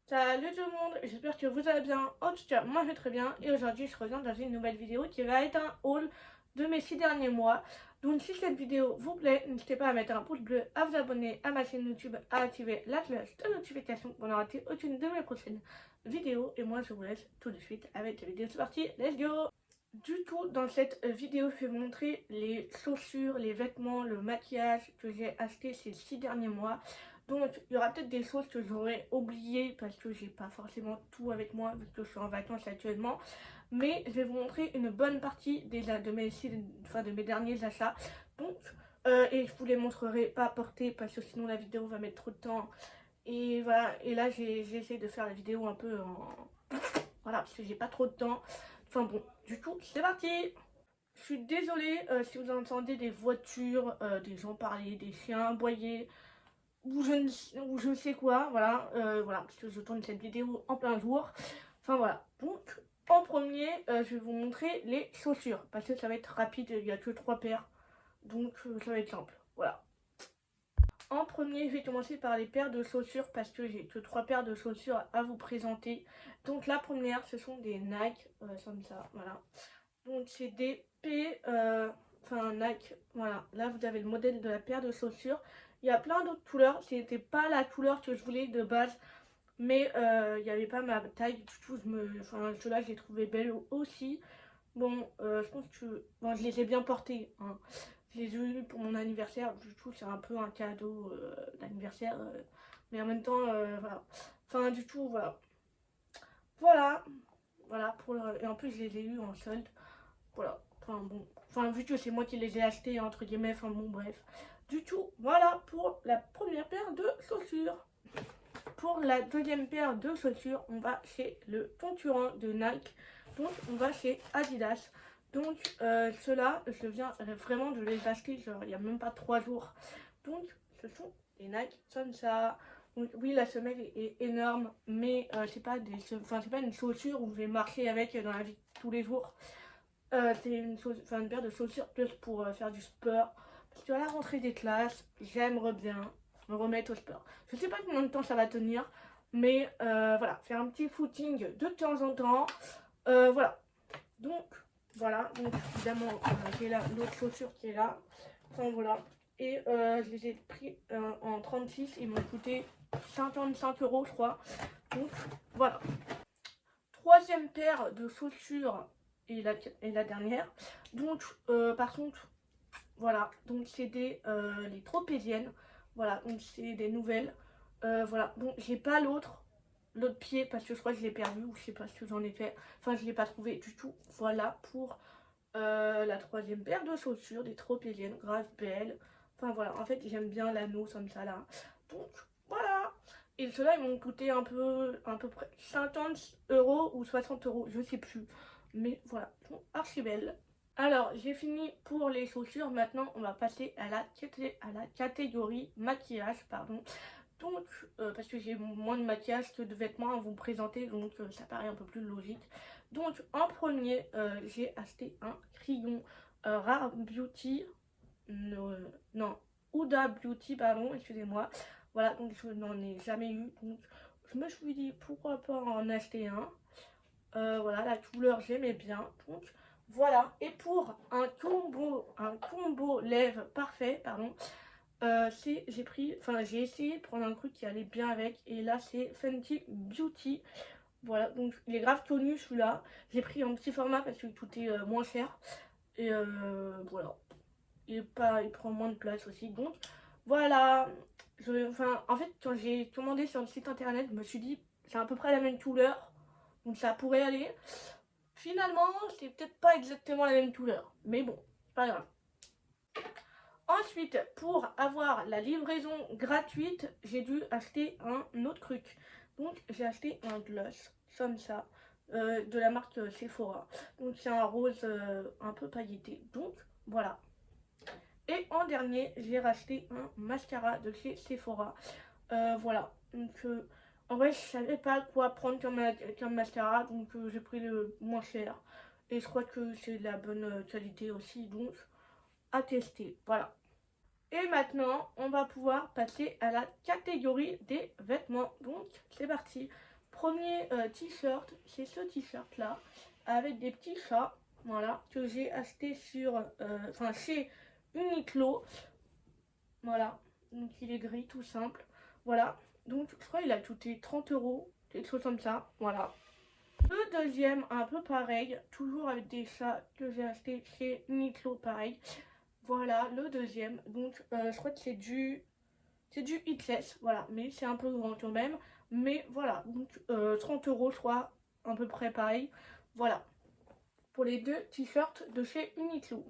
Salut tout le monde, j'espère que vous allez bien. En tout cas, moi je vais très bien et aujourd'hui je reviens dans une nouvelle vidéo qui va être un haul de mes 6 derniers mois. Donc si cette vidéo vous plaît, n'hésitez pas à mettre un pouce bleu, à vous abonner à ma chaîne YouTube, à activer la cloche de notification pour ne rater aucune de mes prochaines vidéos. Et moi je vous laisse tout de suite avec la vidéo, c'est parti, let's go! Du coup, dans cette vidéo, je vais vous montrer les chaussures, les vêtements, le maquillage que j'ai acheté ces 6 derniers mois. Donc, il y aura peut-être des choses que j'aurais oubliées parce que j'ai pas forcément tout avec moi vu que je suis en vacances actuellement. Mais je vais vous montrer une bonne partie déjà de mes derniers achats. Donc, et je vous les montrerai pas à portée parce que sinon la vidéo va mettre trop de temps. Et voilà, et là j'ai essayé de faire la vidéo un peu en... Voilà, parce que j'ai pas trop de temps. Enfin bon, du coup, c'est parti! Je suis désolée si vous entendez des voitures, des gens parler, des chiens aboyer, ou je ne sais quoi, voilà, voilà, parce que je tourne cette vidéo en plein jour. Enfin voilà, donc en premier, je vais vous montrer les chaussures, parce que ça va être rapide, il n'y a que 3 paires, donc ça va être simple, voilà. En premier, je vais commencer par les paires de chaussures, parce que j'ai que 3 paires de chaussures à vous présenter. Donc la première, ce sont des Nike, comme ça, voilà. Donc c'est des enfin Nike, voilà. Là vous avez le modèle de la paire de chaussures. Il y a plein d'autres couleurs. C'était pas la couleur que je voulais de base, mais il n'y avait pas ma taille. Du coup, enfin ceux-là, je les trouvais belles aussi. Bon, je pense que bon, je les ai bien portés, hein. Je les ai eu pour mon anniversaire. Du coup, c'est un peu un cadeau d'anniversaire, mais en même temps, voilà. Enfin, du tout, voilà. Voilà, voilà pour et en plus, je les ai eu en solde. Voilà, enfin bon, enfin vu que c'est moi qui les ai achetés entre guillemets, enfin bon bref. Du tout, voilà pour la première paire de chaussures. Pour la deuxième paire de chaussures, on va chez le concurrent de Nike. Donc on va chez Adidas. Donc ceux-là, je viens vraiment de les acheter genre il n'y a même pas 3 jours. Donc ce sont des Nike comme ça. Donc oui, la semelle est énorme, mais c'est pas c'est pas une chaussure où je vais marcher avec dans la vie de tous les jours. C'est une paire de chaussures plus pour faire du sport. Parce que à la rentrée des classes, j'aimerais bien me remettre au sport. Je sais pas combien de temps ça va tenir, mais voilà, faire un petit footing de temps en temps. Voilà. Donc, voilà. Donc, évidemment, j'ai l'autre chaussure qui est là. Enfin, voilà. Et je les ai pris en 36. Ils m'ont coûté 55 euros, je crois. Donc, voilà. Troisième paire de chaussures et la dernière. Donc, par contre, voilà. Donc, c'est les tropéziennes. Voilà. Donc, c'est des nouvelles. Voilà. Bon, j'ai pas l'autre pied parce que je crois que je l'ai perdu ou je sais pas ce que j'en ai fait. Enfin, je l'ai pas trouvé du tout. Voilà pour la troisième paire de chaussures, des tropéziennes, grave belles. Enfin, voilà. En fait, j'aime bien l'anneau comme ça là. Donc, voilà. Et ceux-là, ils m'ont coûté à peu près 50 euros ou 60 euros, je sais plus. Mais voilà, ils sont archi belles. Alors, j'ai fini pour les chaussures. Maintenant, on va passer à la catégorie maquillage, pardon. Donc, parce que j'ai moins de maquillage que de vêtements à vous présenter, donc ça paraît un peu plus logique. Donc, en premier, j'ai acheté un crayon Rare Beauty, non, Huda Beauty, pardon, excusez-moi. Voilà, donc je n'en ai jamais eu, donc je me suis dit pourquoi pas en acheter un. Voilà, la couleur j'aimais bien, donc voilà. Et pour un combo lèvres parfait, pardon, j'ai essayé de prendre un truc qui allait bien avec, et là c'est Fenty Beauty. Voilà, donc il est grave connu celui-là. J'ai pris un petit format parce qu'il coûtait moins cher. Et voilà. Il prend moins de place aussi. Donc voilà. En fait, quand j'ai commandé sur le site internet, je me suis dit c'est à peu près la même couleur. Donc ça pourrait aller. Finalement, c'est peut-être pas exactement la même couleur. Mais bon, c'est pas grave. Ensuite, pour avoir la livraison gratuite, j'ai dû acheter un autre truc. Donc, j'ai acheté un gloss, comme ça, de la marque Sephora. Donc, c'est un rose un peu pailleté. Donc, voilà. Et en dernier, j'ai racheté un mascara de chez Sephora. Voilà. Donc, en vrai, je savais pas quoi prendre comme mascara. Donc, j'ai pris le moins cher. Et je crois que c'est de la bonne qualité aussi. Donc, à tester. Voilà. Et maintenant, on va pouvoir passer à la catégorie des vêtements. Donc, c'est parti. premier t-shirt, c'est ce t-shirt là, avec des petits chats, voilà, que j'ai acheté sur, chez Uniqlo, voilà, donc il est gris, tout simple, voilà, donc je crois qu'il a coûté 30 €, quelque chose comme ça, voilà. Le deuxième, un peu pareil, toujours avec des chats que j'ai acheté chez Uniqlo, pareil, voilà, le deuxième, donc je crois que c'est du XS, voilà, mais c'est un peu grand quand même. Mais voilà, donc 30 € je crois, à peu près pareil. Voilà, pour les deux t-shirts de chez Uniqlo.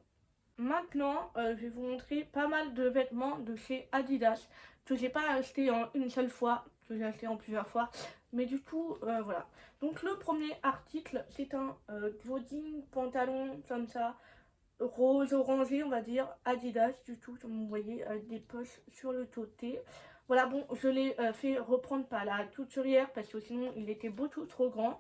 Maintenant, je vais vous montrer pas mal de vêtements de chez Adidas que j'ai pas acheté en une seule fois, que j'ai acheté en plusieurs fois. Mais du coup, voilà. Donc le premier article, c'est un jogging, pantalon comme ça, rose orangé on va dire, Adidas du tout, comme vous voyez, avec des poches sur le côté. Voilà, bon, je l'ai fait reprendre par la couturière parce que sinon il était beaucoup trop grand.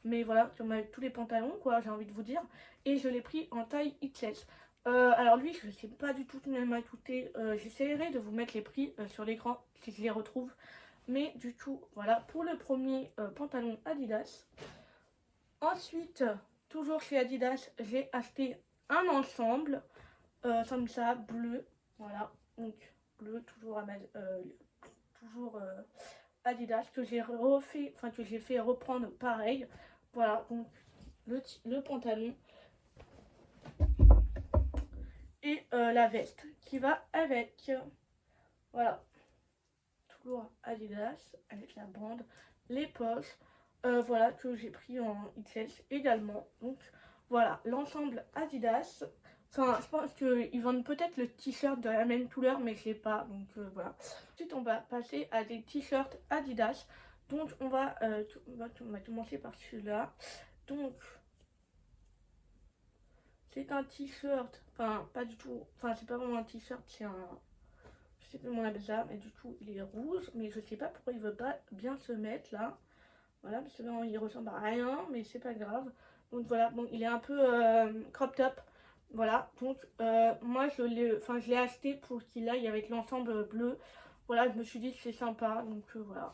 Mais voilà, comme avec tous les pantalons, quoi, j'ai envie de vous dire. Et je l'ai pris en taille XS. Alors lui, je ne sais pas du tout combien il m'a coûté. J'essaierai de vous mettre les prix sur l'écran si je les retrouve. Mais du coup, voilà, pour le premier pantalon Adidas. Ensuite, toujours chez Adidas, j'ai acheté un ensemble comme ça, bleu, voilà, donc bleu, toujours Adidas, que j'ai refait, que j'ai fait reprendre pareil, voilà, donc le pantalon et la veste qui va avec, voilà, toujours Adidas avec la bande, les poches, voilà, que j'ai pris en XS également, donc voilà, l'ensemble Adidas. Enfin, je pense qu'ils vendent peut-être le t-shirt de la même couleur, mais je sais pas, donc voilà. Ensuite, on va passer à des t-shirts Adidas. Donc, on va commencer par celui-là. Donc, c'est un t-shirt, enfin, pas du tout, enfin, c'est pas vraiment un t-shirt, c'est un, je sais pas comment on appelle ça, mais du coup, il est rouge, mais je sais pas pourquoi il veut pas bien se mettre là. Voilà, parce que là, il ressemble à rien, mais c'est pas grave. Donc voilà, bon, il est un peu crop top. Voilà, donc moi je l'ai acheté pour qu'il aille avec l'ensemble bleu. Voilà, je me suis dit que c'est sympa, donc voilà.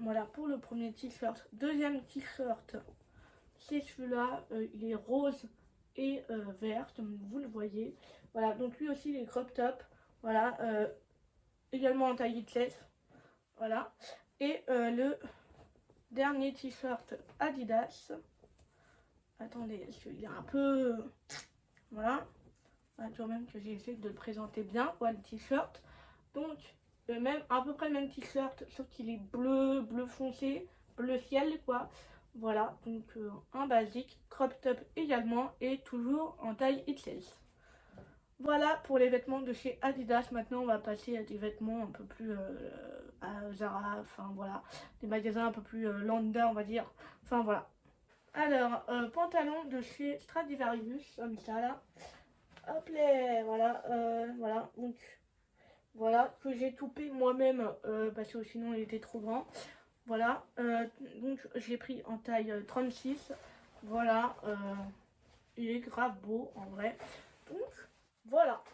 Voilà pour le premier t-shirt. Deuxième t-shirt, c'est celui-là, il est rose et vert, comme vous le voyez. Voilà, donc lui aussi il est crop top. Voilà, également en taille XS. Voilà, et le dernier t-shirt Adidas. Attendez, il est un peu... Voilà. Quand même que j'ai essayé de le présenter bien. Voilà le t-shirt. Donc, à peu près le même t-shirt, sauf qu'il est bleu foncé, bleu ciel, quoi. Voilà, donc un basique, crop top également, et toujours en taille XS. Voilà pour les vêtements de chez Adidas. Maintenant, on va passer à des vêtements un peu plus à Zara, enfin voilà, des magasins un peu plus lambda, on va dire. Enfin voilà. Alors, pantalon de chez Stradivarius, comme ça là. Hop là, voilà, voilà, donc voilà, que j'ai toupé moi-même parce que sinon il était trop grand. Voilà, donc j'ai pris en taille 36. Voilà, il est grave beau en vrai. Donc voilà.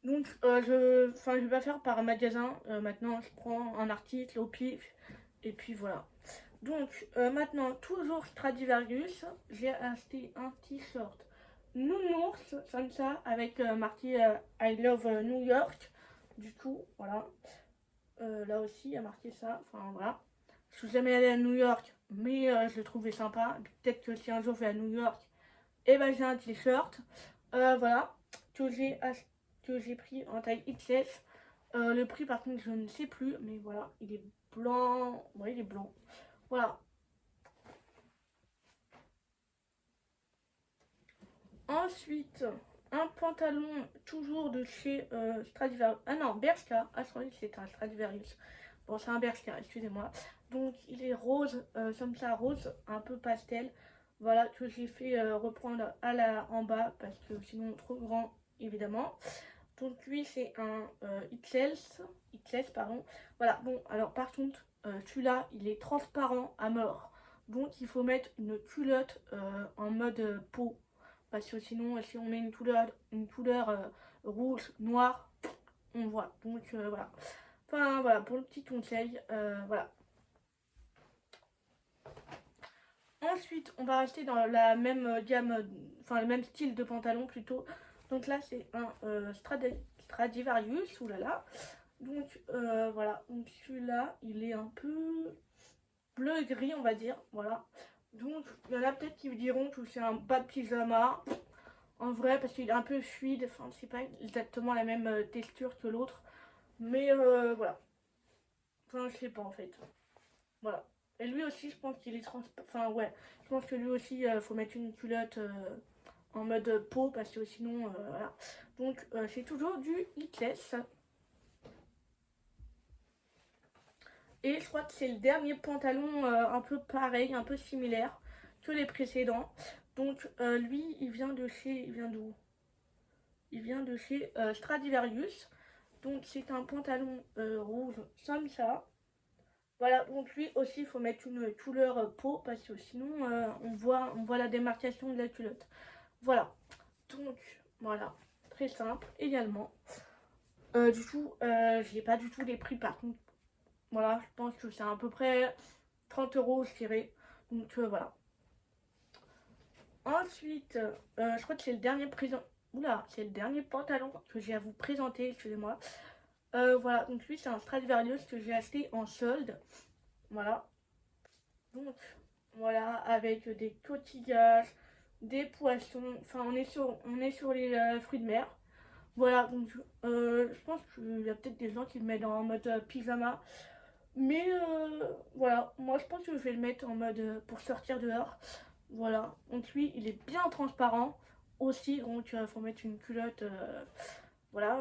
Donc je vais pas faire par magasin. Maintenant je prends un article au pif et puis voilà. Donc maintenant toujours Stradivarius, j'ai acheté un t-shirt nounours comme ça avec marqué I love New York. Du coup voilà, là aussi il y a marqué ça. Enfin voilà, je suis jamais allée à New York, mais je le trouvais sympa. Peut-être que si un jour je vais à New York, et ben j'ai un t-shirt. Voilà que j'ai pris en taille XS. Le prix par contre je ne sais plus, mais voilà, il est blanc. Ouais, il est blanc. Voilà. Ensuite, un pantalon toujours de chez Stradivarius. Ah non, Bershka. Ah, je croyais que c'était un Stradivarius. Bon, c'est un Bershka, excusez-moi. Donc, il est rose, comme ça, rose, un peu pastel. Voilà, que j'ai fait reprendre en bas parce que sinon trop grand, évidemment. Donc, lui, c'est un XS, pardon. Voilà, bon, alors par contre, celui-là, il est transparent à mort. Donc, il faut mettre une culotte en mode peau. Parce que sinon, si on met une couleur rouge, noire, on voit. Donc voilà. Enfin voilà, pour le petit conseil, voilà. Ensuite, on va rester dans la même gamme, enfin le même style de pantalon plutôt. Donc là, c'est un Stradivarius, oulala. Donc voilà, donc celui-là, il est un peu bleu et gris, on va dire, voilà. Donc il y en a peut-être qui me diront que c'est un bas de pyjama. En vrai, parce qu'il est un peu fluide, enfin c'est pas exactement la même texture que l'autre. Mais voilà. Enfin, je sais pas en fait. Voilà. Et lui aussi, je pense qu'il est Enfin, ouais. Je pense que lui aussi, faut mettre une culotte en mode peau parce que sinon, voilà. Donc, c'est toujours du hitless. Et je crois que c'est le dernier pantalon un peu pareil, un peu similaire que les précédents. Donc, lui, il vient de chez. Il vient d'où? Il vient de chez Stradivarius. Donc, c'est un pantalon rouge comme ça. Voilà, donc lui aussi, il faut mettre une couleur peau parce que sinon, on voit la démarcation de la culotte. Voilà, donc voilà, très simple également. Du coup, j'ai pas du tout les prix par contre. Voilà, je pense que c'est à peu près 30 euros, je dirais. Donc voilà. Ensuite, je crois que c'est le dernier présent. Oula, c'est le dernier pantalon que j'ai à vous présenter, excusez-moi. Voilà, donc lui, c'est un Stradivarius que j'ai acheté en solde. Voilà. Donc, voilà, avec des coquillages, des poissons. Enfin, on est sur les fruits de mer. Voilà, donc je pense qu'il y a peut-être des gens qui le mettent en mode pyjama. Mais voilà, moi je pense que je vais le mettre en mode pour sortir dehors. Voilà, donc lui, il est bien transparent aussi. Donc, il faut mettre une culotte, voilà,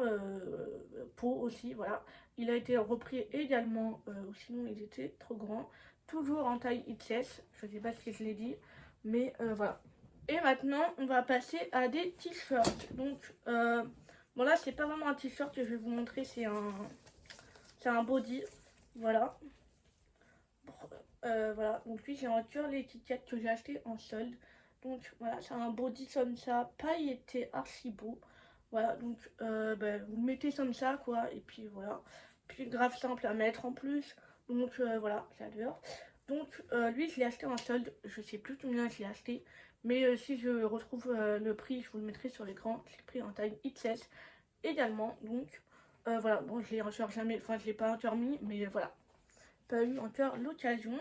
peau aussi. Voilà, il a été repris également, sinon il était trop grand. Toujours en taille XS, je sais pas si je l'ai dit, mais voilà. Et maintenant, on va passer à des t-shirts. Donc, bon là, c'est pas vraiment un t-shirt que je vais vous montrer, c'est un body. Voilà. Voilà, donc lui, j'ai en cœur l'étiquette que j'ai acheté en solde. Donc voilà, c'est un body comme ça, pailleté archi beau. Voilà, donc vous le mettez comme ça, quoi. Et puis voilà. Puis grave simple à mettre en plus. Donc voilà, j'adore. Donc lui, je l'ai acheté en solde. Je sais plus combien je l'ai acheté. Mais si je retrouve le prix, je vous le mettrai sur l'écran. Je l'ai pris en taille XS également. Donc voilà, bon, je l'ai encore jamais, enfin, je l'ai pas encore mis, mais voilà. Pas eu encore l'occasion.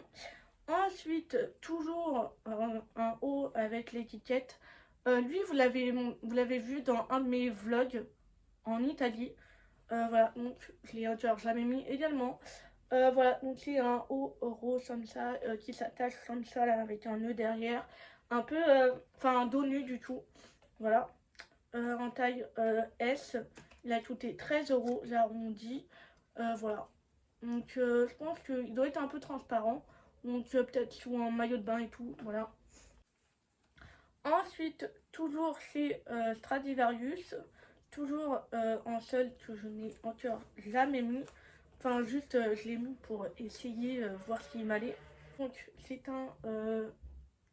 Ensuite, toujours un haut avec l'étiquette. Lui, vous l'avez vu dans un de mes vlogs en Italie. Voilà, donc je l'ai encore jamais mis également. Voilà, donc c'est un haut rose comme ça qui s'attache comme ça là, avec un nœud derrière. Un peu, enfin un dos nu du tout. Voilà, en taille S. Il a coûté 13 euros, j'ai arrondi. Voilà. Donc je pense qu'il doit être un peu transparent. Donc peut-être sous un maillot de bain et tout. Voilà. Ensuite, toujours chez Stradivarius. Toujours en solde que je n'ai encore jamais mis. Enfin juste je l'ai mis pour essayer voir s'il m'allait. Donc c'est un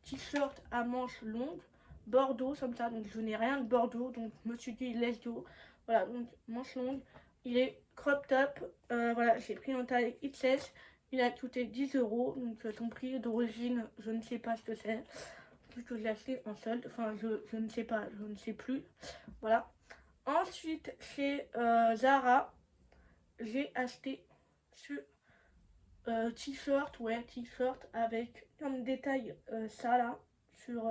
t-shirt à manches longues. Bordeaux comme ça. Donc je n'ai rien de Bordeaux. Donc je me suis dit let's go. Voilà, donc manches longues. Il est crop top. Voilà, j'ai pris en taille XS. Il a coûté 10 euros. Donc son prix d'origine, je ne sais pas ce que c'est. Vu que je l'ai acheté en solde. Enfin, je ne sais pas, je ne sais plus. Voilà. Ensuite, chez Zara, j'ai acheté ce t-shirt. Ouais, t-shirt avec comme détail ça là. Sur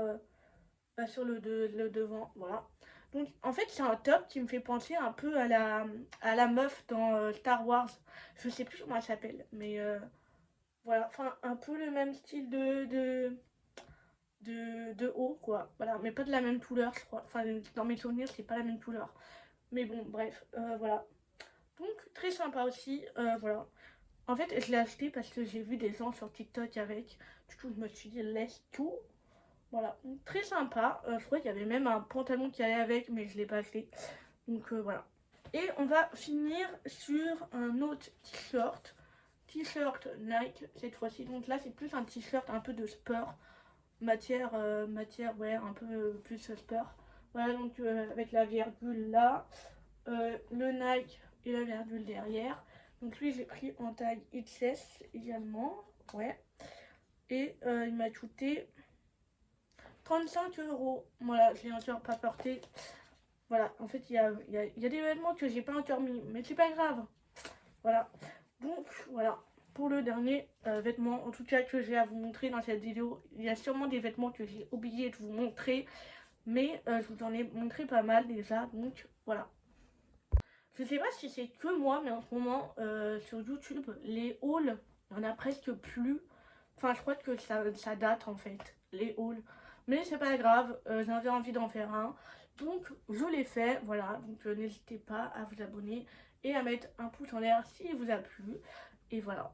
le devant. Voilà. Donc en fait c'est un top qui me fait penser un peu à la meuf dans Star Wars. Je sais plus comment elle s'appelle, mais voilà, enfin un peu le même style de haut quoi. Voilà, mais pas de la même couleur je crois. Enfin dans mes souvenirs c'est pas la même couleur. Mais bon bref, voilà. Donc très sympa aussi, voilà. En fait je l'ai acheté parce que j'ai vu des gens sur TikTok avec. Du coup je me suis dit laisse tout. Voilà, donc, très sympa. Je crois qu'il y avait même un pantalon qui allait avec, mais je ne l'ai pas acheté. Donc voilà. Et on va finir sur un autre t-shirt. T-shirt Nike cette fois-ci. Donc là, c'est plus un t-shirt un peu de sport. Matière, ouais, un peu plus sport. Voilà, donc avec la virgule là. Le Nike et la virgule derrière. Donc lui j'ai pris en taille XS également. Ouais. Et il m'a coûté 35 €. Voilà, je l'ai encore pas porté. Voilà, en fait il y a des vêtements que j'ai pas encore mis, mais c'est pas grave. Voilà. Donc voilà. Pour le dernier vêtement, en tout cas que j'ai à vous montrer dans cette vidéo, il y a sûrement des vêtements que j'ai oublié de vous montrer, mais je vous en ai montré pas mal déjà, donc voilà. Je sais pas si c'est que moi, mais en ce moment sur YouTube, les hauls, il y en a presque plus. Enfin, je crois que ça date en fait, les hauls. Mais c'est pas grave, j'avais envie d'en faire un. Donc je l'ai fait, voilà. Donc n'hésitez pas à vous abonner et à mettre un pouce en l'air s'il vous a plu. Et voilà.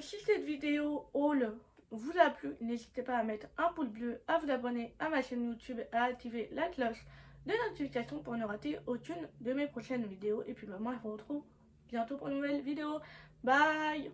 Si cette vidéo haul vous a plu, n'hésitez pas à mettre un pouce bleu, à vous abonner à ma chaîne YouTube et à activer la cloche de notification pour ne rater aucune de mes prochaines vidéos. Et puis moi je vous retrouve bientôt pour une nouvelle vidéo. Bye!